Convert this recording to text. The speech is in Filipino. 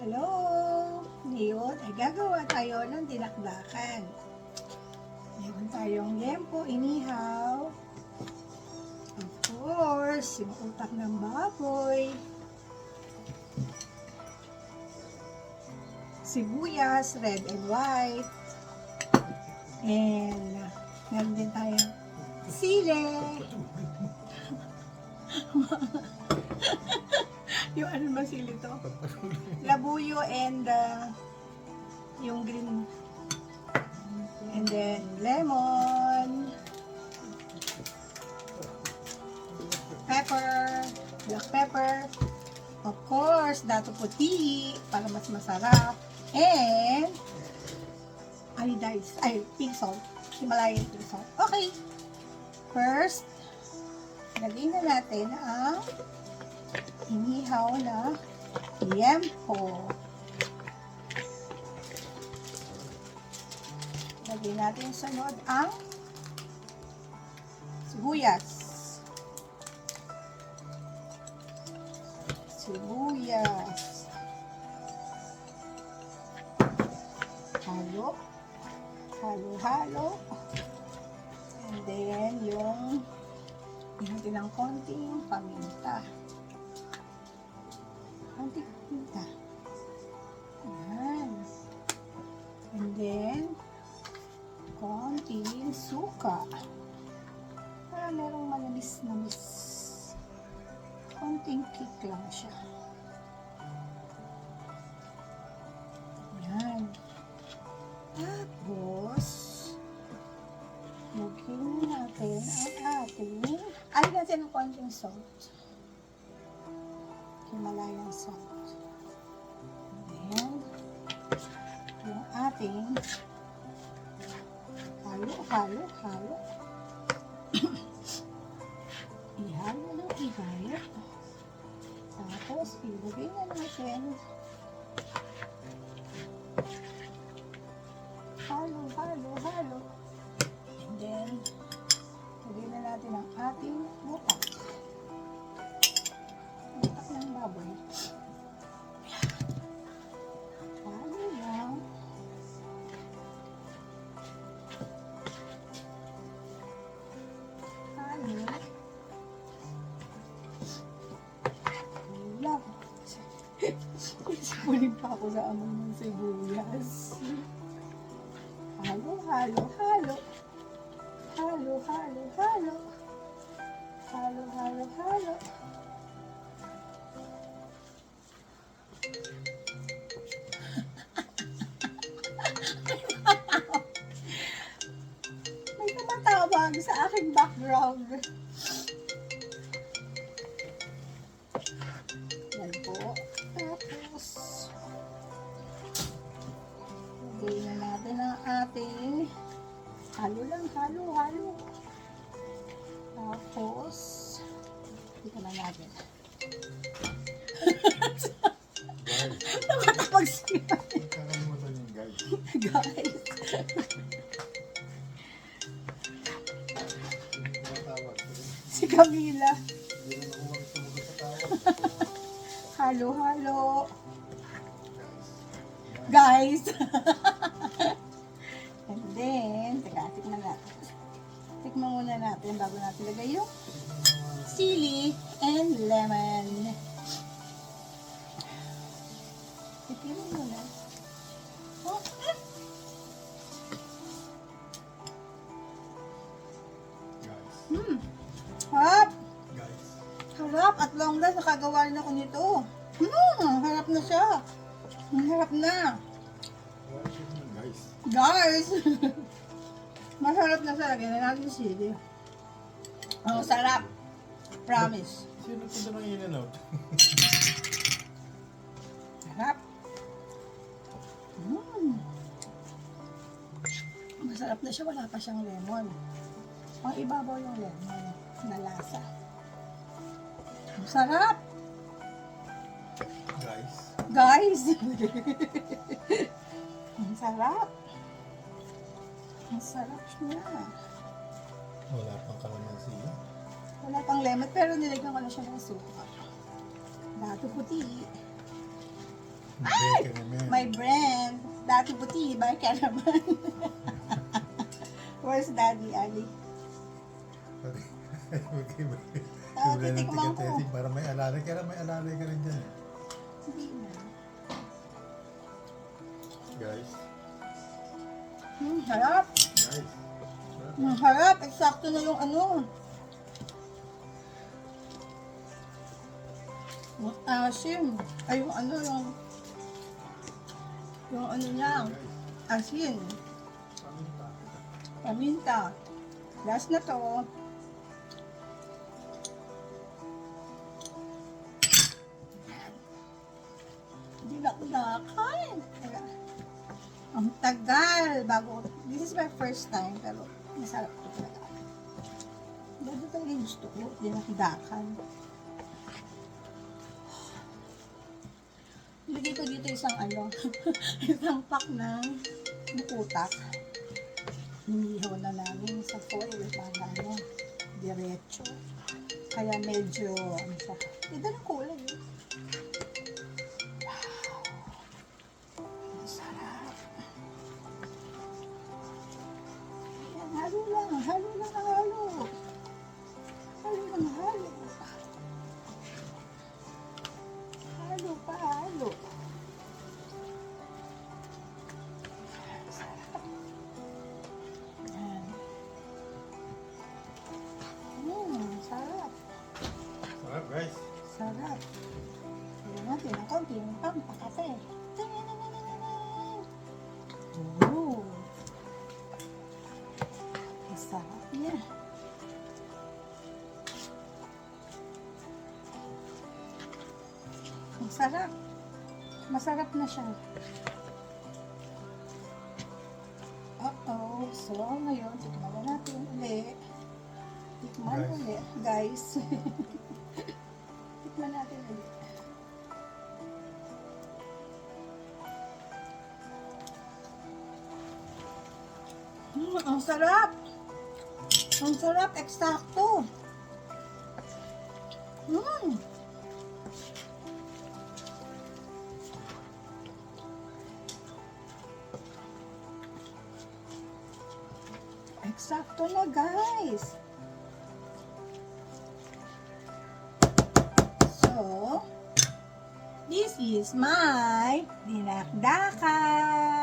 Hello! Ngayon ay gagawa tayo ng dinakdakan. Meron tayong liempo, inihaw. Of course, yung utak ng baboy. Sibuyas, red and white. And meron din tayong sili. Yung ano ba sili to? Labuyo and yung green. And then lemon. Pepper. Black pepper. Of course, dato puti para mas masarap. And iodized. Ay, pink salt. Himalayan pink salt. Okay. First, lagyan na natin ang inihaw na liempo. Lagyan natin sunod ang sibuyas. Sibuyas. Halo. Halo-halo. And then yung natin ng konting paminta. Konting paminta. Ayan. And then, konting suka. Para merong manamis-namis. Konting kick lang siya. Ayan. Tapos, lagyan natin ang ating, alin natin ng konting salt. Himalayan salt. Ayan. Yung ating halo. Ihalo ng ihalo. Tapos, ilagay na natin. Halo. And then, lagay na natin ang ating utak. Utak ng baboy. Halo lang. Halo. Lang. Sipunin pa ako sa amoy ng sibuyas. Halo. May tumatawag sa aking background. Yan po. Tapos, lagyan na natin ang ating halo. Tapos, dito na natin. Nakatapag siya. Nakalimutan yung guys. Guys. Tumatawag. Si Camila. Hindi na nakuha sumunod sa tawag. Halo. Guys. And then, tikman natin. Tikman muna natin bago natin lagay yung sili and lemon. Tipirin muna. Oh. Guys. Harap. Guys. Harap. At long last, nakagawa rin ako nito. Harap na siya. Harap na. Wala siya naman guys. Guys. Masarap na siya. Lagyan na natin sili. Ang sarap. Promise. Sino punta ng in and out? Sarap. Masarap na siya. Wala pa siyang lemon. Ang ibabaw yung lemon na lasa. Ang sarap. Guys. Guys. Ang sarap. Ang sarap niya. Wala pang kalamansi. Wala pang lemon pero nilagyan ko na siya ng suka. Dato puti. Beke naman. My brand. Dati buti, ba? Kaya naman. Where's Daddy, Ali? Okay. Ah, Wala ng titikman ko. tiga-testing para may alalay. Kaya may alalay ka rin dyan. Hindi na. Guys. Harap. Guys. Harap. Eksakto na yung ano. Asim. Ay, yung ano, yung ano niya. Asin. Paminta. Last na to. Hindi na ako nakakain. Ang tagal bago. This is my first time pero masarap ko talaga. Dito talaga yung gusto ko. Hindi nakidakan. Ilagay ko dito isang isang pack ng bukutak. Hinihaw na namin sa foil para diretso. Kaya medyo ano siya. Ito ng kulay. Sarap. Ayan, halo lang. Halo lang ang halo. Halo lang ang halo. Halo pa, halo. Sarap. Ayan. Sarap. Sarap guys. Sarap. Ayan natin ang konti ng pampakate. Oh. Masarap niya. Masarap. Masarap na siya. Uh-oh. So, ngayon, tikman na natin ulit. Tikman Guys. ulit, guys. Tikman natin ulit. Ang sarap! Ang sarap, eksakto! Eksakto na, guys! So, this is my dinakdakan!